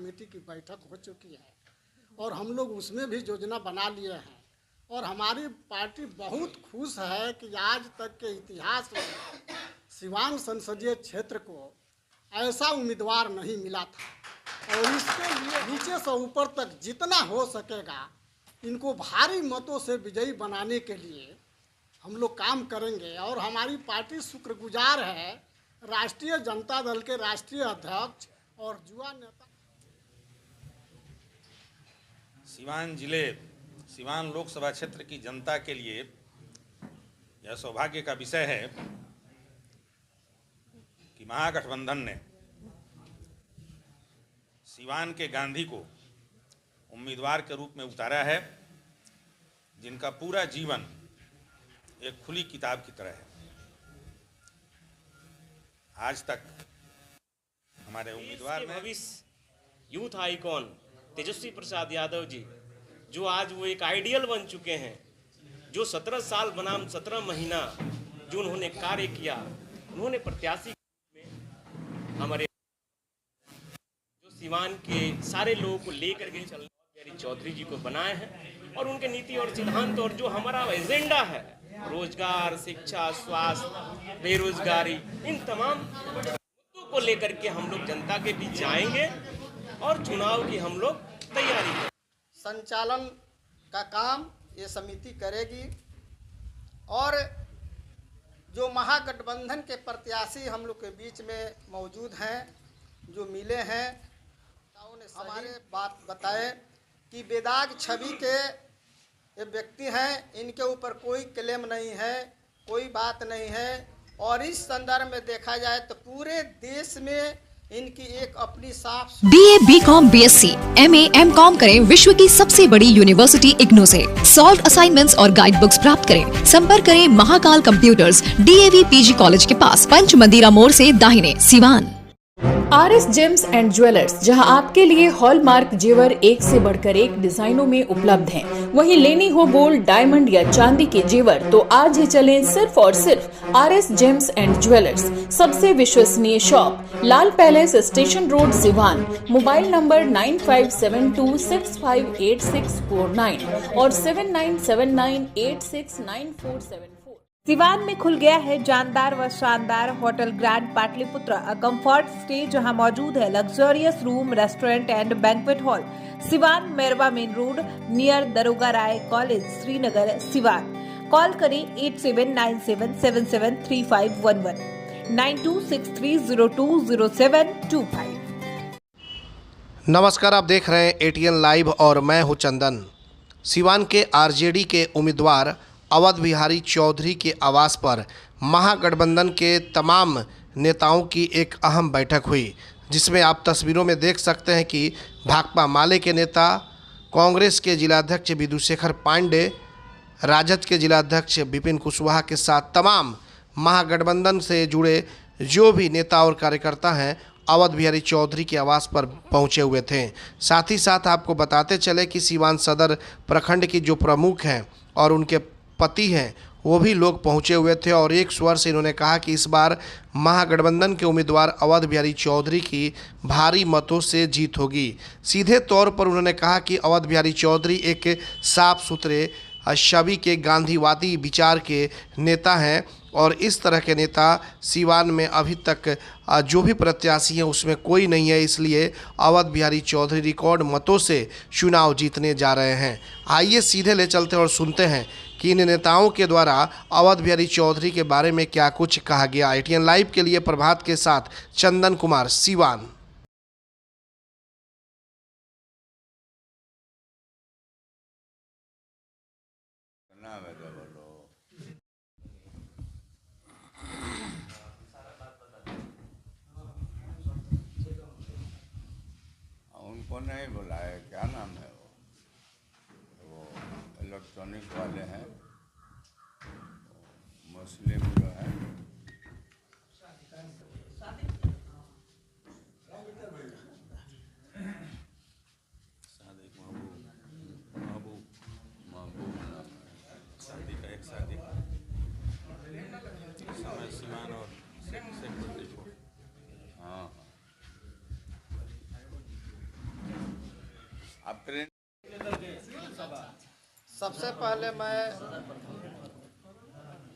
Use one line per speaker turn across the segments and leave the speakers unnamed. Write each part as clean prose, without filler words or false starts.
Committee की बैठक हो चुकी है और हम लोग उसमें भी योजना बना लिए हैं और हमारी पार्टी बहुत खुश है कि आज तक के इतिहास में सिवान संसदीय क्षेत्र को ऐसा उम्मीदवार नहीं मिला था और इसके लिए नीचे से ऊपर तक जितना हो सकेगा इनको भारी मतों से विजयी बनाने के लिए हम लोग काम करेंगे। और हमारी पार्टी शुक्रगुजार है राष्ट्रीय जनता दल के राष्ट्रीय अध्यक्ष और युवा नेता।
सिवान लोकसभा क्षेत्र की जनता के लिए यह सौभाग्य का विषय है कि महागठबंधन ने सिवान के गांधी को उम्मीदवार के रूप में उतारा है, जिनका पूरा जीवन एक खुली किताब की तरह है। आज तक हमारे उम्मीदवार में
भविष्य यूथ आइकॉन तेजस्वी प्रसाद यादव जी, जो आज वो एक आइडियल बन चुके हैं, जो 17 साल बनाम 17 महीना जो उन्होंने कार्य किया, उन्होंने प्रत्याशी में हमारे जो सिवान के सारे लोगों को लेकर के चलने वाले चौधरी जी को बनाए हैं और उनके नीति और सिद्धांत और जो हमारा एजेंडा है रोजगार, शिक्षा, स्वास्थ्य, बेरोजगारी, इन तमाम मुद्दों को लेकर के हम लोग जनता के बीच जाएंगे और चुनाव की हम लोग तैयारी करेंगे।
संचालन का काम ये समिति करेगी और जो महागठबंधन के प्रत्याशी हम लोग के बीच में मौजूद हैं, जो मिले हैं, उन्होंने हमारे बात बताए कि बेदाग छवि के ये व्यक्ति हैं, इनके ऊपर कोई क्लेम नहीं है, कोई बात नहीं है। और इस संदर्भ में देखा जाए तो पूरे देश में इनकी एक अपनी साफ
BA, BCom, BSc, MA, MCom करें विश्व की सबसे बड़ी यूनिवर्सिटी इग्नू से। सॉल्व असाइनमेंट्स और गाइड बुक्स प्राप्त करें। संपर्क करें Mahakal computers, DAV PG college के पास, पंच मंदिरा मोड़ से दाहिने, Siwan.
RS James and jewellers, जहां आपके लिए हॉलमार्क जेवर एक से बढ़कर एक डिजाइनों में उपलब्ध हैं। वहीं लेनी हो गोल्ड, डायमंड या चांदी के जेवर तो आज ही चलें सिर्फ और सिर्फ RS जेम्स एंड ज्वेलर्स। सबसे विश्वसनीय shop, Lal palace, station road, Siwan. Mobile number 9572658649 और 7979869474।
सिवान में खुल गया है जानदार व शानदार hotel grand Pataliputra, a comfort stay, जहां मौजूद है luxurious room, restaurant and banquet hall. Siwan Merwa main road near Daroga Rai college, Srinagar, Siwan. Call करें 8797773511 9263020725।
नमस्कार, आप देख रहे हैं ATN लाइव और मैं हूं चंदन। सिवान के RJD के उम्मीदवार अवध बिहारी चौधरी के आवास पर महागठबंधन के तमाम नेताओं की एक अहम बैठक हुई, जिसमें आप तस्वीरों में देख सकते हैं कि भाकपा माले के नेता, कांग्रेस के जिलाध्यक्ष विधुशेखर पांडे, राजद के जिलाध्यक्ष विपिन कुशवाहा के साथ तमाम महागठबंधन से जुड़े जो भी नेता और कार्यकर्ता हैं अवध बिहारी चौधरी के आवास पर पहुंचे हुए थे। साथ ही साथ आपको बताते चले कि सिवान सदर प्रखंड की जो प्रमुख हैं और उनके पति हैं वो भी लोग पहुंचे हुए थे और एक स्वर से इन्होंने कहा कि इस बार महागठबंधन के उम्मीदवार अवध बिहारी चौधरी की भारी मतों से जीत होगी। सीधे तौर पर उन्होंने कहा कि अवध बिहारी चौधरी एक साफ सुथरे छवि के गांधीवादी विचार के नेता हैं और इस तरह के नेता सिवान में अभी तक जो भी प्रत्याशी हैं उसमें कोई नहीं है, इसलिए अवध बिहारी चौधरी रिकॉर्ड मतों से चुनाव जीतने जा रहे हैं। आइए सीधे ले चलते और सुनते हैं कि इन नेताओं के द्वारा अवध बिहारी चौधरी के बारे में क्या कुछ कहा गया। ATN लाइव के लिए प्रभात के साथ चंदन कुमार, सिवान।
उनको नहीं बुलाया, क्या नाम है वो इलेक्ट्रॉनिक वाले हैं, मुस्लिम जो है, आप ट्रेन
सबसे पहले मैं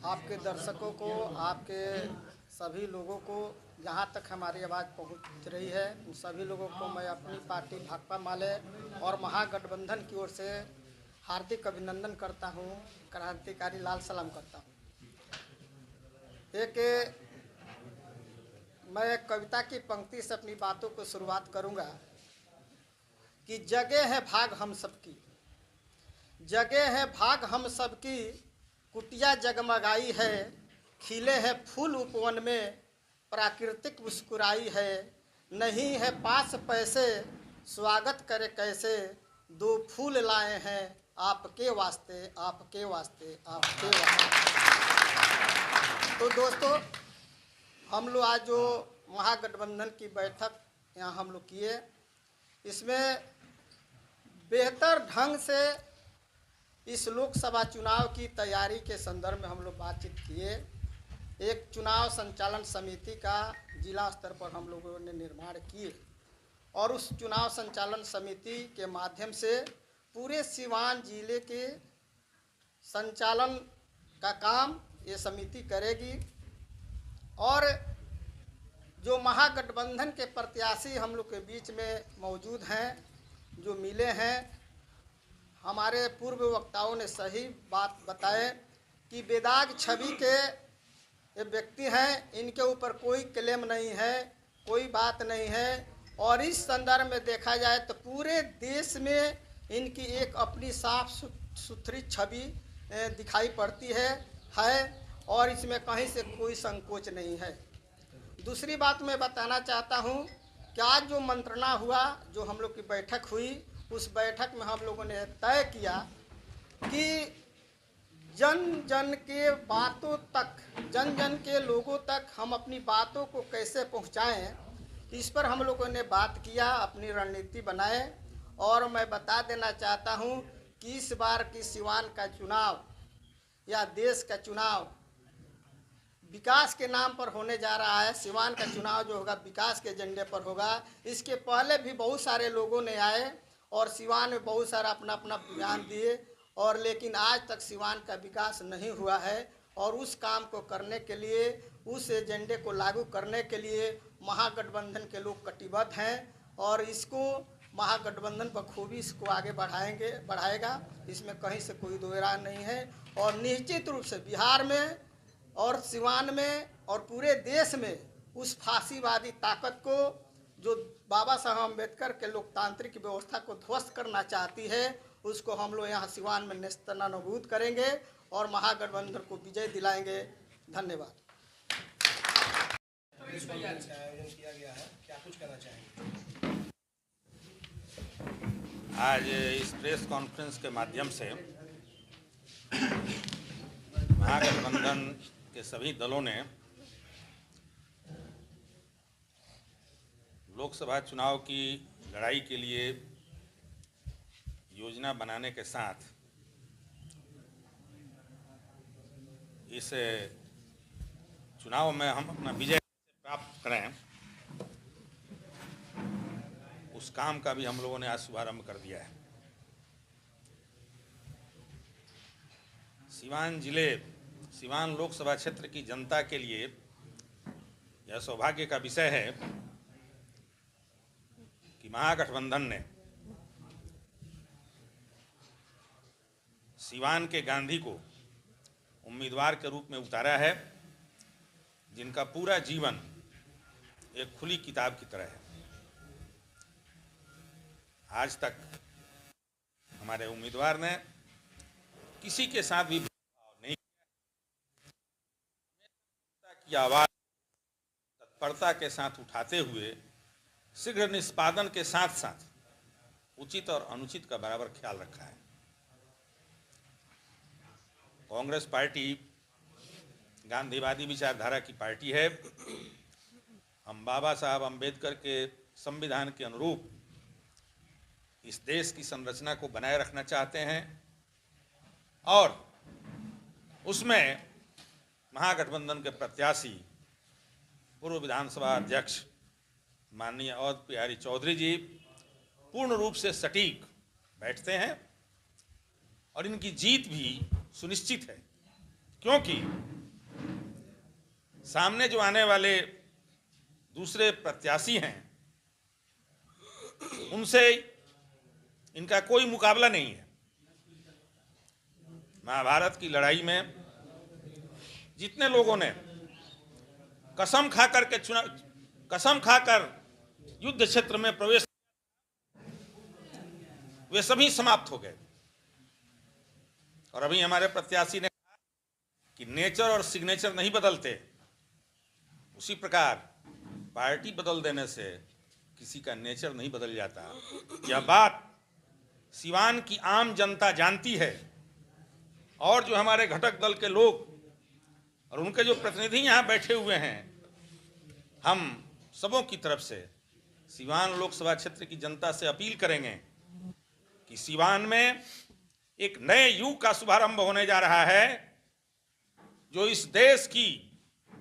आपके दर्शकों को, आपके सभी लोगों को, जहाँ तक हमारी आवाज़ पहुँच रही है, उन सभी लोगों को मैं अपनी पार्टी भाकपा माले और महागठबंधन की ओर से हार्दिक अभिनंदन करता हूँ, क्रांतिकारी लाल सलाम करता हूँ। एक मैं कविता की पंक्ति से अपनी बातों को शुरुआत करूँगा कि जगह है भाग हम सबकी, जगह है भाग हम सबकी, कुटिया जगमगाई है, खिले हैं फूल उपवन में, प्राकृतिक मुस्कुराई है, नहीं है पास पैसे, स्वागत करे कैसे, दो फूल लाए हैं आपके वास्ते, आपके वास्ते, आपके वास्ते। तो दोस्तों, हम लोग आज जो महागठबंधन की बैठक यहाँ हम लोग किए, इसमें बेहतर ढंग से इस लोकसभा चुनाव की तैयारी के संदर्भ में हम लोग बातचीत किए। एक चुनाव संचालन समिति का जिला स्तर पर हम लोगों ने निर्माण किए और उस चुनाव संचालन समिति के माध्यम से पूरे सिवान जिले के संचालन का काम ये समिति करेगी। और जो महागठबंधन के प्रत्याशी हम लोग के बीच में मौजूद हैं, जो मिले हैं, हमारे पूर्व वक्ताओं ने सही बात बताए कि बेदाग छवि के ये व्यक्ति हैं, इनके ऊपर कोई क्लेम नहीं है, कोई बात नहीं है। और इस संदर्भ में देखा जाए तो पूरे देश में इनकी एक अपनी साफ सुथरी छवि दिखाई पड़ती है और इसमें कहीं से कोई संकोच नहीं है। दूसरी बात मैं बताना चाहता हूँ कि आज जो मंत्रणा हुआ, जो हम लोग की बैठक हुई, उस बैठक में हम लोगों ने तय किया कि जन जन के बातों तक, जन जन के लोगों तक हम अपनी बातों को कैसे पहुंचाएं, इस पर हम लोगों ने बात किया, अपनी रणनीति बनाए। और मैं बता देना चाहता हूं कि इस बार की सिवान का चुनाव या देश का चुनाव विकास के नाम पर होने जा रहा है। सिवान का चुनाव जो होगा विकास के एजेंडे पर होगा। इसके पहले भी बहुत सारे लोगों ने आए और सिवान में बहुत सारा अपना अपना बयान दिए, और लेकिन आज तक सिवान का विकास नहीं हुआ है। और उस काम को करने के लिए, उस एजेंडे को लागू करने के लिए महागठबंधन के लोग कटिबद्ध हैं और इसको महागठबंधन बखूबी इसको आगे बढ़ाएगा, इसमें कहीं से कोई दो राय नहीं है। और निश्चित रूप से बिहार में और सिवान में और पूरे देश में उस फांसीवादी ताकत को, जो बाबा साहब अम्बेडकर के लोकतांत्रिक व्यवस्था को ध्वस्त करना चाहती है, उसको हम लोग यहाँ सिवान में नेस्तनाबूद करेंगे और महागठबंधन को विजय दिलाएंगे। धन्यवाद।
आज इस प्रेस कॉन्फ्रेंस के माध्यम से महागठबंधन के सभी दलों ने लोकसभा चुनाव की लड़ाई के लिए योजना बनाने के साथ इस चुनाव में हम अपना विजय प्राप्त करें, उस काम का भी हम लोगों ने आज शुभारंभ कर दिया है। सिवान लोकसभा क्षेत्र की जनता के लिए यह सौभाग्य का विषय है कि महागठबंधन ने सिवान के गांधी को उम्मीदवार के रूप में उतारा है, जिनका पूरा जीवन एक खुली किताब की तरह है। आज तक हमारे उम्मीदवार ने किसी के साथ भी भेदभाव नहीं किया, की आवाज़ तत्परता के साथ उठाते हुए शीघ्र निष्पादन के साथ साथ उचित और अनुचित का बराबर ख्याल रखा है। कांग्रेस पार्टी गांधीवादी विचारधारा की पार्टी है। हम बाबा साहब अम्बेडकर के संविधान के अनुरूप इस देश की संरचना को बनाए रखना चाहते हैं और उसमें महागठबंधन के प्रत्याशी पूर्व विधानसभा अध्यक्ष माननीय अवध बिहारी चौधरी जी पूर्ण रूप से सटीक बैठते हैं और इनकी जीत भी सुनिश्चित है, क्योंकि सामने जो आने वाले दूसरे प्रत्याशी हैं उनसे इनका कोई मुकाबला नहीं है। महाभारत की लड़ाई में जितने लोगों ने कसम खाकर युद्ध क्षेत्र में प्रवेश, वे सभी समाप्त हो गए। और अभी हमारे प्रत्याशी ने कहा कि नेचर और सिग्नेचर नहीं बदलते, उसी प्रकार पार्टी बदल देने से किसी का नेचर नहीं बदल जाता। यह बात सिवान की आम जनता जानती है और जो हमारे घटक दल के लोग और उनके जो प्रतिनिधि यहाँ बैठे हुए हैं, हम सबों की तरफ से सिवान लोकसभा क्षेत्र की जनता से अपील करेंगे कि सिवान में एक नए युग का शुभारंभ होने जा रहा है, जो इस देश की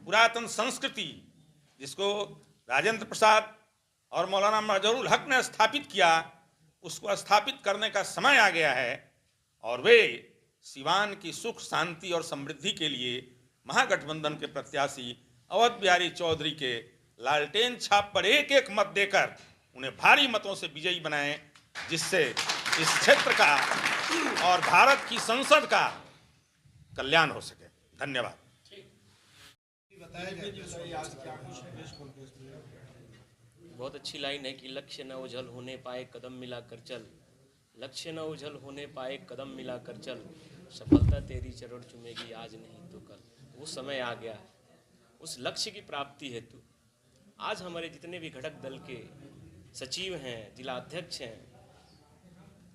पुरातन संस्कृति जिसको राजेंद्र प्रसाद और मौलाना मजहरूल हक ने स्थापित किया, उसको स्थापित करने का समय आ गया है। और वे सिवान की सुख शांति और समृद्धि के लिए महागठबंधन के प्रत्याशी अवध बिहारी चौधरी के लालटेन छाप पर एक एक मत देकर उन्हें भारी मतों से विजयी बनाएं, जिससे इस क्षेत्र का और भारत की संसद का कल्याण हो सके। धन्यवाद।
बहुत अच्छी लाइन है कि लक्ष्य न ओझल होने पाए कदम मिलाकर चल, लक्ष्य न ओझल होने पाए कदम मिलाकर चल, सफलता तेरी चरण चुमेगी आज नहीं तो कल। वो समय आ गया है, उस लक्ष्य की प्राप्ति हेतु आज हमारे जितने भी घटक दल के सचिव हैं, जिला अध्यक्ष हैं,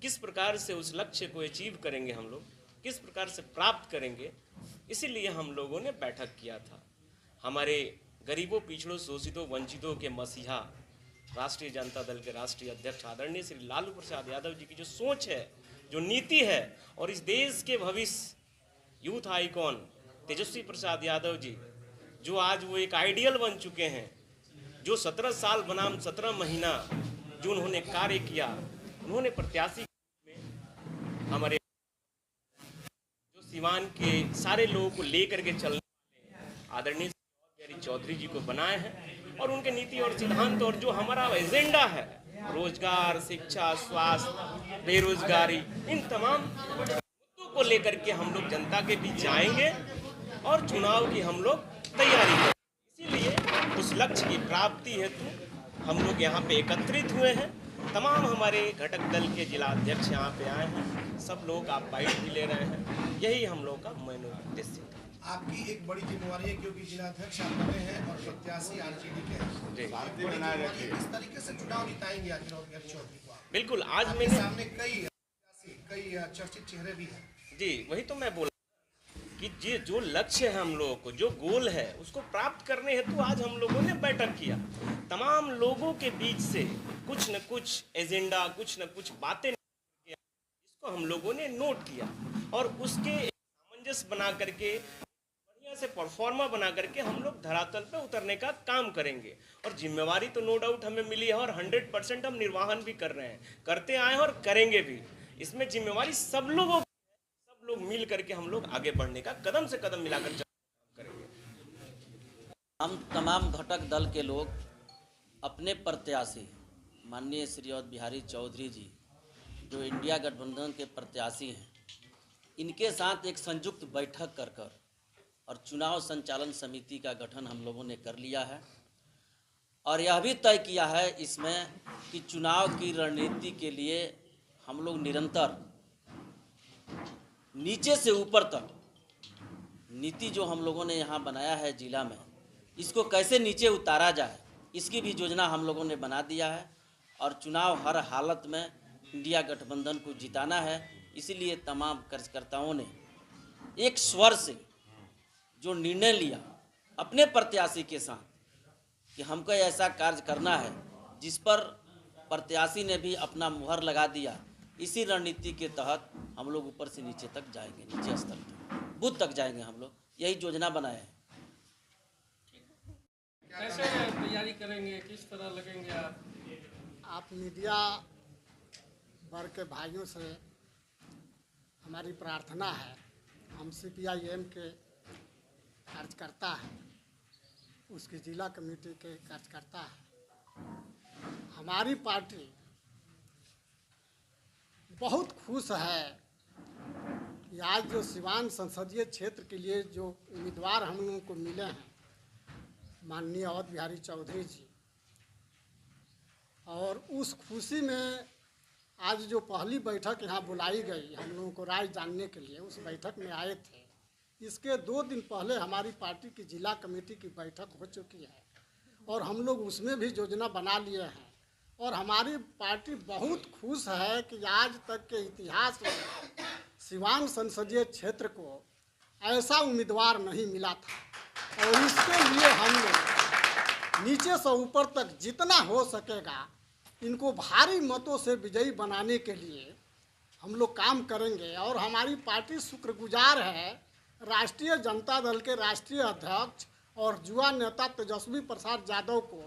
किस प्रकार से उस लक्ष्य को अचीव करेंगे हम लोग, किस प्रकार से प्राप्त करेंगे, इसीलिए हम लोगों ने बैठक किया था। हमारे गरीबों, पिछड़ों, शोषितों, वंचितों के मसीहा राष्ट्रीय जनता दल के राष्ट्रीय अध्यक्ष आदरणीय श्री लालू प्रसाद यादव जी की जो सोच है, जो नीति है, और इस देश के भविष्य यूथ आइकॉन तेजस्वी प्रसाद यादव जी, जो आज वो एक आइडियल बन चुके हैं, जो 17 साल बनाम 17 महीना जो उन्होंने कार्य किया, उन्होंने प्रत्याशी में हमारे जो सिवान के सारे लोगों को लेकर के चलने वाले आदरणीय चौधरी जी को बनाए हैं। और उनके नीति और सिद्धांत और जो हमारा एजेंडा है, रोजगार, शिक्षा, स्वास्थ्य, बेरोजगारी, इन तमाम मुद्दों को लेकर के हम लोग जनता के बीच जाएंगे और चुनाव की हम लोग तैयारी करेंगे। इसीलिए उस लक्ष्य की प्राप्ति हेतु हम लोग यहाँ पे एकत्रित हुए हैं। तमाम हमारे घटक दल के जिला अध्यक्ष यहाँ पे आए हैं, सब लोग आप बाइट भी ले रहे हैं, यही हम लोग का मेन उद्देश्य है।
आपकी एक बड़ी जिम्मेवारी है, क्योंकि जिला अध्यक्ष आप बने हैं और प्रत्याशी आरजेडी के हैं। किस तरीके से चुनाव जिताएंगे चौधरी को?
बिल्कुल, आज मेरे
सामने कई चर्चित चेहरे भी हैं।
जी, वही तो मैं बोला कि ये जो लक्ष्य है हम लोगों को, जो गोल है, उसको प्राप्त करने हेतु आज हम लोगों ने बैठक किया। तमाम लोगों के बीच से कुछ न कुछ एजेंडा, कुछ न कुछ बातें, इसको हम लोगों ने नोट किया और उसके सामंजस्य बना करके, बढ़िया से परफॉर्मा बना करके हम लोग धरातल पे उतरने का काम करेंगे। और जिम्मेवारी तो नो डाउट हमें मिली है और 100% हम निर्वहन भी कर रहे हैं, करते आए हैं और करेंगे भी। इसमें जिम्मेवारी सब लोग मिल करके हम लोग आगे बढ़ने का कदम से कदम मिलाकर करेंगे।
हम तमाम घटक दल के लोग अपने प्रत्याशी माननीय श्री अवध बिहारी चौधरी जी, जो इंडिया गठबंधन के प्रत्याशी हैं, इनके साथ एक संयुक्त बैठक कर और चुनाव संचालन समिति का गठन हम लोगों ने कर लिया है। और यह भी तय किया है इसमें कि चुनाव की रणनीति के लिए हम लोग निरंतर नीचे से ऊपर तक नीति जो हम लोगों ने यहाँ बनाया है जिला में, इसको कैसे नीचे उतारा जाए, इसकी भी योजना हम लोगों ने बना दिया है। और चुनाव हर हालत में इंडिया गठबंधन को जिताना है, इसीलिए तमाम कार्यकर्ताओं ने एक स्वर से जो निर्णय लिया अपने प्रत्याशी के साथ कि हमको ऐसा कार्य करना है, जिस पर प्रत्याशी ने भी अपना मुहर लगा दिया, इसी रणनीति के तहत हम लोग ऊपर से नीचे तक जाएंगे, नीचे स्तर तक, बूथ तक जाएंगे। हम लोग यही योजना बनाए हैं।
कैसे तैयारी करेंगे, किस तरह लगेंगे आप?
आप मीडिया वर्ग के भाइयों से हमारी प्रार्थना है, हम CPIM के कार्यकर्ता हैं, उसकी जिला कमेटी के कार्यकर्ता हैं। हमारी पार्टी बहुत खुश है कि आज जो सिवान संसदीय क्षेत्र के लिए जो उम्मीदवार हम लोगों को मिले हैं, माननीय अवध बिहारी चौधरी जी, और उस खुशी में आज जो पहली बैठक यहाँ बुलाई गई हम लोगों को राय जानने के लिए, उस बैठक में आए थे। इसके 2 दिन पहले हमारी पार्टी की जिला कमेटी की बैठक हो चुकी है और हम लोग उसमें भी योजना बना लिए हैं। और हमारी पार्टी बहुत खुश है कि आज तक के इतिहास में सिवान संसदीय क्षेत्र को ऐसा उम्मीदवार नहीं मिला था। और इसके लिए हम लोग नीचे से ऊपर तक जितना हो सकेगा इनको भारी मतों से विजयी बनाने के लिए हम लोग काम करेंगे। और हमारी पार्टी शुक्रगुजार है राष्ट्रीय जनता दल के राष्ट्रीय अध्यक्ष और युवा नेता तेजस्वी प्रसाद यादव को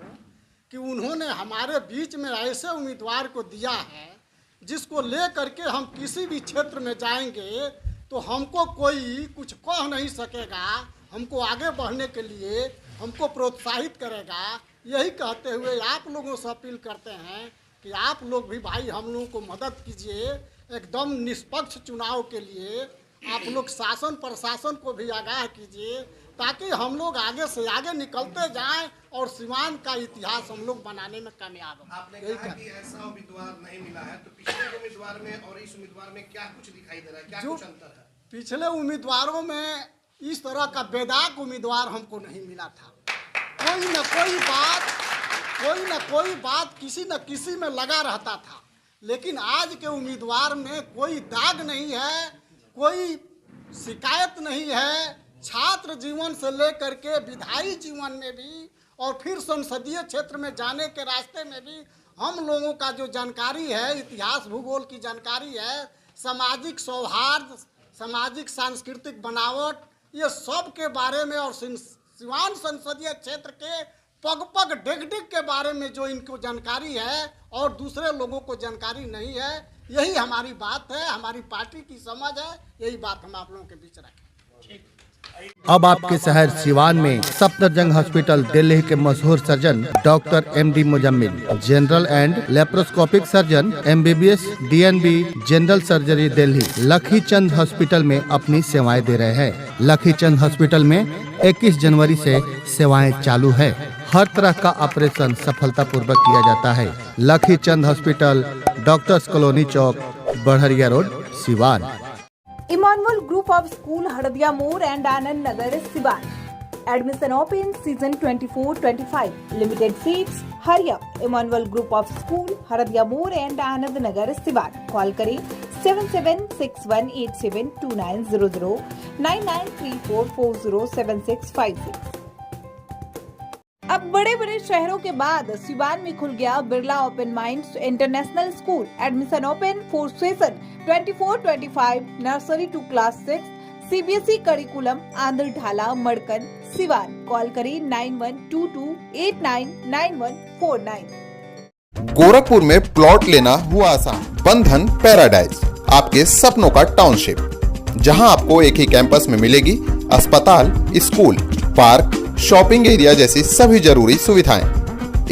कि उन्होंने हमारे बीच में ऐसे उम्मीदवार को दिया है जिसको ले करके हम किसी भी क्षेत्र में जाएंगे तो हमको कोई कुछ कह नहीं सकेगा, हमको आगे बढ़ने के लिए हमको प्रोत्साहित करेगा। यही कहते हुए आप लोगों से अपील करते हैं कि आप लोग भी भाई हम लोगों को मदद कीजिए। एकदम निष्पक्ष चुनाव के लिए आप लोग शासन प्रशासन को भी आगाह कीजिए ताकि हम लोग आगे से आगे निकलते जाएं और सिवान का इतिहास हम लोग बनाने में कामयाब हों।
आपने कहा कि ऐसा उम्मीदवार नहीं मिला है, तो पिछले उम्मीदवार में और इस उम्मीदवार में क्या कुछ दिखाई दे रहा है, क्या कुछ अंतर है?
पिछले उम्मीदवारों में इस तरह का बेदाग उम्मीदवार हमको नहीं मिला था। कोई न कोई बात किसी न किसी में लगा रहता था, लेकिन आज के उम्मीदवार में कोई दाग नहीं है, कोई शिकायत नहीं है। छात्र जीवन से लेकर के विधायी जीवन में भी और फिर संसदीय क्षेत्र में जाने के रास्ते में भी हम लोगों का जो जानकारी है, इतिहास भूगोल की जानकारी है, सामाजिक सौहार्द, सामाजिक सांस्कृतिक बनावट, ये सब के बारे में और सिवान संसदीय क्षेत्र के पग पग डिग डिग के बारे में जो इनको जानकारी है और दूसरे लोगों को जानकारी नहीं है, यही हमारी बात है, हमारी पार्टी की समझ है। यही बात हम आप लोगों के बीच रखें।
अब आपके शहर सिवान में सफदरजंग हॉस्पिटल दिल्ली के मशहूर surgeon doctor MD Muzammil, general and laparoscopic surgeon MBBS DNB general surgery Delhi Lakhichand hospital में अपनी सेवाएं दे रहे हैं। लखीचंद हॉस्पिटल में 21 जनवरी से सेवाएं चालू है। हर तरह का ऑपरेशन सफलतापूर्वक किया जाता है। लखीचंद हॉस्पिटल, डॉक्टर्स कॉलोनी चौक, बढ़िया road, Siwan.
Emmanuel Group of School, Haradiya More and Anand Nagar, Siwan. Admission open season 24-25. Limited seats. Hurry up. Emmanuel Group of School, Haradiya More and Anand Nagar, Siwan. Call करें 7761872900 9934407656। अब बड़े बड़े शहरों के बाद सिवान में खुल गया Birla open minds international school. Admission open for session 24-25 nursery to class 6 CBSE curriculum Andhra Dhala Madkan Siwan. Call करें 9122899149।
गोरखपुर में प्लॉट लेना हुआ आसान। बंधन पैराडाइज, आपके सपनों का टाउनशिप, जहां आपको एक ही कैंपस में मिलेगी अस्पताल, स्कूल, पार्क, शॉपिंग एरिया जैसी सभी जरूरी सुविधाएं।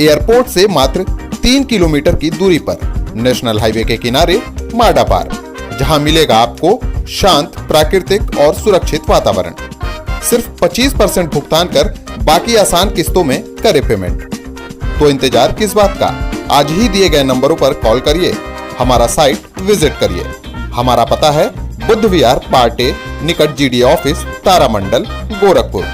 एयरपोर्ट से मात्र 3 किलोमीटर की दूरी पर नेशनल हाईवे के किनारे माडा पार्क, जहां मिलेगा आपको शांत, प्राकृतिक और सुरक्षित वातावरण। सिर्फ 25% भुगतान कर बाकी आसान किस्तों में करे पेमेंट। तो इंतजार किस बात का? आज ही दिए गए नंबरों पर कॉल करिए, हमारा साइट विजिट करिए। हमारा पता है बुद्ध विहार पार्टे निकट GD ऑफिस, तारामंडल, गोरखपुर।